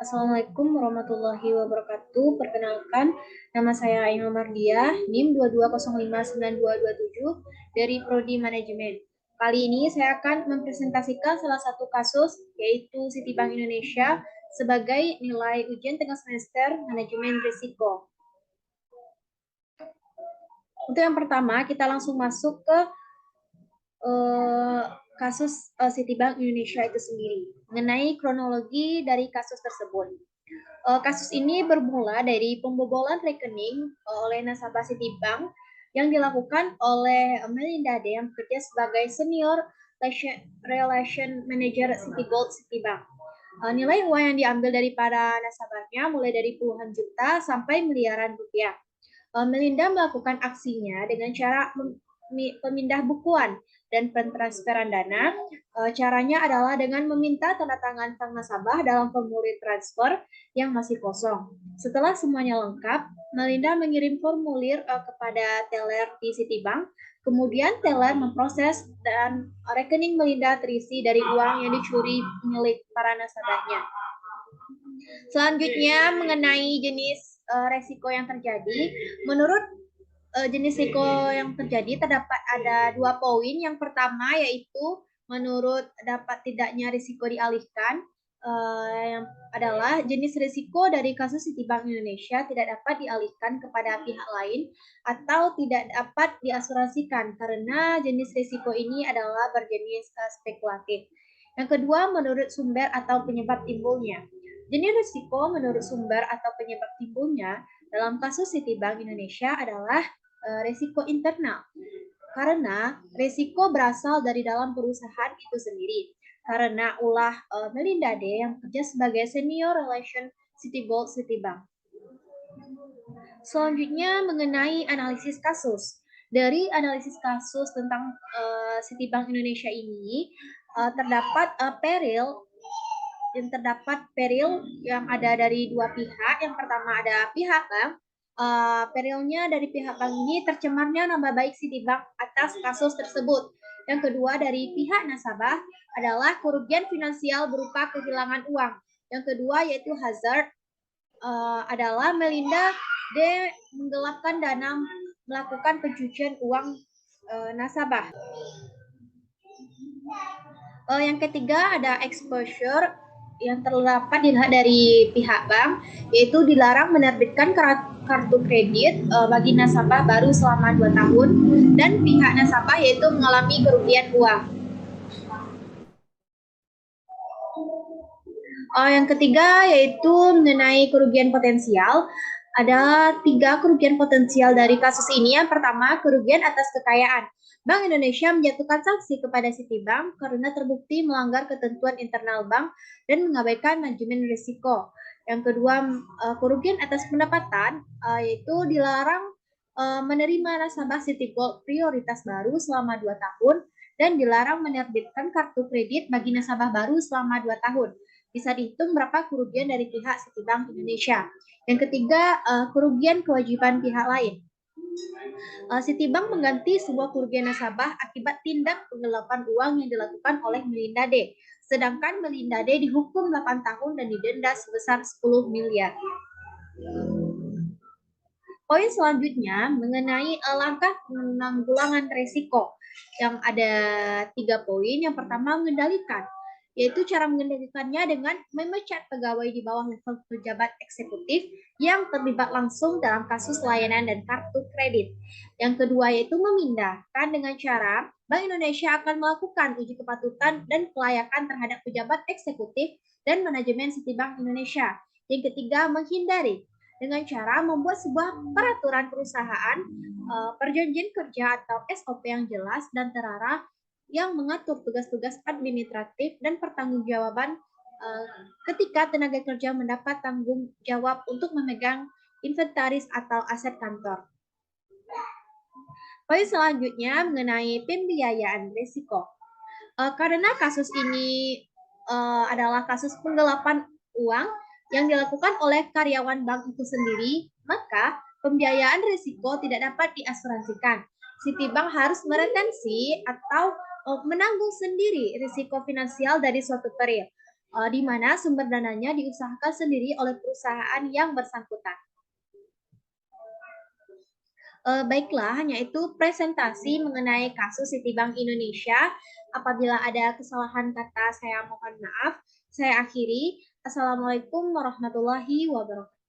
Assalamualaikum warahmatullahi wabarakatuh. Perkenalkan, nama saya Ainul Mardiah, NIM 22059227 dari Prodi Manajemen. Kali ini saya akan mempresentasikan salah satu kasus, yaitu Citibank Indonesia sebagai nilai ujian tengah semester Manajemen Risiko. Untuk yang pertama, kita langsung masuk ke kasus Citibank Indonesia itu sendiri. Mengenai kronologi dari kasus tersebut. Kasus ini bermula dari pembobolan rekening oleh nasabah Citibank yang dilakukan oleh Melinda D yang bekerja sebagai Senior Relation Manager Citigold Citibank. Nilai uang yang diambil dari para nasabahnya mulai dari puluhan juta sampai miliaran rupiah. Melinda melakukan aksinya dengan cara pemindah bukuan dan pentransferan dana. Caranya adalah dengan meminta tanda tangan sang nasabah dalam formulir transfer yang masih kosong. Setelah semuanya lengkap, Melinda mengirim formulir kepada teller di Citibank. Kemudian teller memproses dan rekening Melinda terisi dari uang yang dicuri milik para nasabahnya. Selanjutnya mengenai jenis resiko yang terjadi, menurut jenis risiko yang terjadi terdapat ada 2 poin. Yang pertama yaitu menurut dapat tidaknya risiko dialihkan, yang adalah jenis risiko dari kasus Citibank Indonesia tidak dapat dialihkan kepada pihak lain atau tidak dapat diasuransikan karena jenis risiko ini adalah berjenis spekulatif. Yang kedua, menurut sumber atau penyebab timbulnya. Jenis risiko menurut sumber atau penyebab timbulnya dalam kasus Citibank Indonesia adalah risiko internal. Karena risiko berasal dari dalam perusahaan itu sendiri. Karena ulah Melinda D yang bekerja sebagai Senior Relation Citigold Citibank. Selanjutnya mengenai analisis kasus. Dari analisis kasus tentang Citibank Indonesia ini terdapat peril yang ada dari dua pihak. Yang pertama ada pihak bank. Perilnya dari pihak bank ini tercemarnya nama baik Citibank atas kasus tersebut. Yang kedua dari pihak nasabah adalah kerugian finansial berupa kehilangan uang. Yang kedua yaitu hazard adalah Melinda D menggelapkan dana melakukan pencucian uang nasabah. Yang ketiga ada exposure yang terdapat dilihat dari pihak bank, yaitu dilarang menerbitkan kartu kredit bagi nasabah baru selama 2 tahun dan pihak nasabah yaitu mengalami kerugian uang. Yang ketiga yaitu mengenai kerugian potensial. Ada 3 kerugian potensial dari kasus ini. Yang pertama, kerugian atas kekayaan. Bank Indonesia menjatuhkan sanksi kepada Citibank karena terbukti melanggar ketentuan internal bank dan mengabaikan manajemen risiko. Yang kedua, kerugian atas pendapatan, yaitu dilarang menerima nasabah Citigold prioritas baru selama 2 tahun dan dilarang menerbitkan kartu kredit bagi nasabah baru selama 2 tahun. Bisa dihitung berapa kerugian dari pihak Citibank Indonesia. Yang ketiga, kerugian kewajiban pihak lain. Citibank mengganti sebuah kerugian nasabah akibat tindak penggelapan uang yang dilakukan oleh Melinda D. Sedangkan Melinda D dihukum 8 tahun dan didenda sebesar 10 miliar. Poin selanjutnya mengenai langkah penanggulangan risiko yang ada 3 poin. Yang pertama, mengendalikan, yaitu cara mengendalikannya dengan memecat pegawai di bawah level pejabat eksekutif yang terlibat langsung dalam kasus layanan dan kartu kredit. Yang kedua yaitu memindahkan dengan cara Bank Indonesia akan melakukan uji kepatutan dan kelayakan terhadap pejabat eksekutif dan manajemen Citibank Indonesia. Yang ketiga, menghindari dengan cara membuat sebuah peraturan perusahaan, perjanjian kerja atau SOP yang jelas dan terarah yang mengatur tugas-tugas administratif dan pertanggungjawaban ketika tenaga kerja mendapat tanggung jawab untuk memegang inventaris atau aset kantor. Poin selanjutnya mengenai pembiayaan risiko. Karena kasus ini adalah kasus penggelapan uang yang dilakukan oleh karyawan bank itu sendiri, maka pembiayaan risiko tidak dapat diasuransikan. Citibank harus meretensi atau menanggung sendiri risiko finansial dari suatu peril. di mana sumber dananya diusahakan sendiri oleh perusahaan yang bersangkutan. Baiklah, hanya itu presentasi mengenai kasus Citibank Indonesia. Apabila ada kesalahan kata, saya mohon maaf. Saya akhiri. Assalamualaikum warahmatullahi wabarakatuh.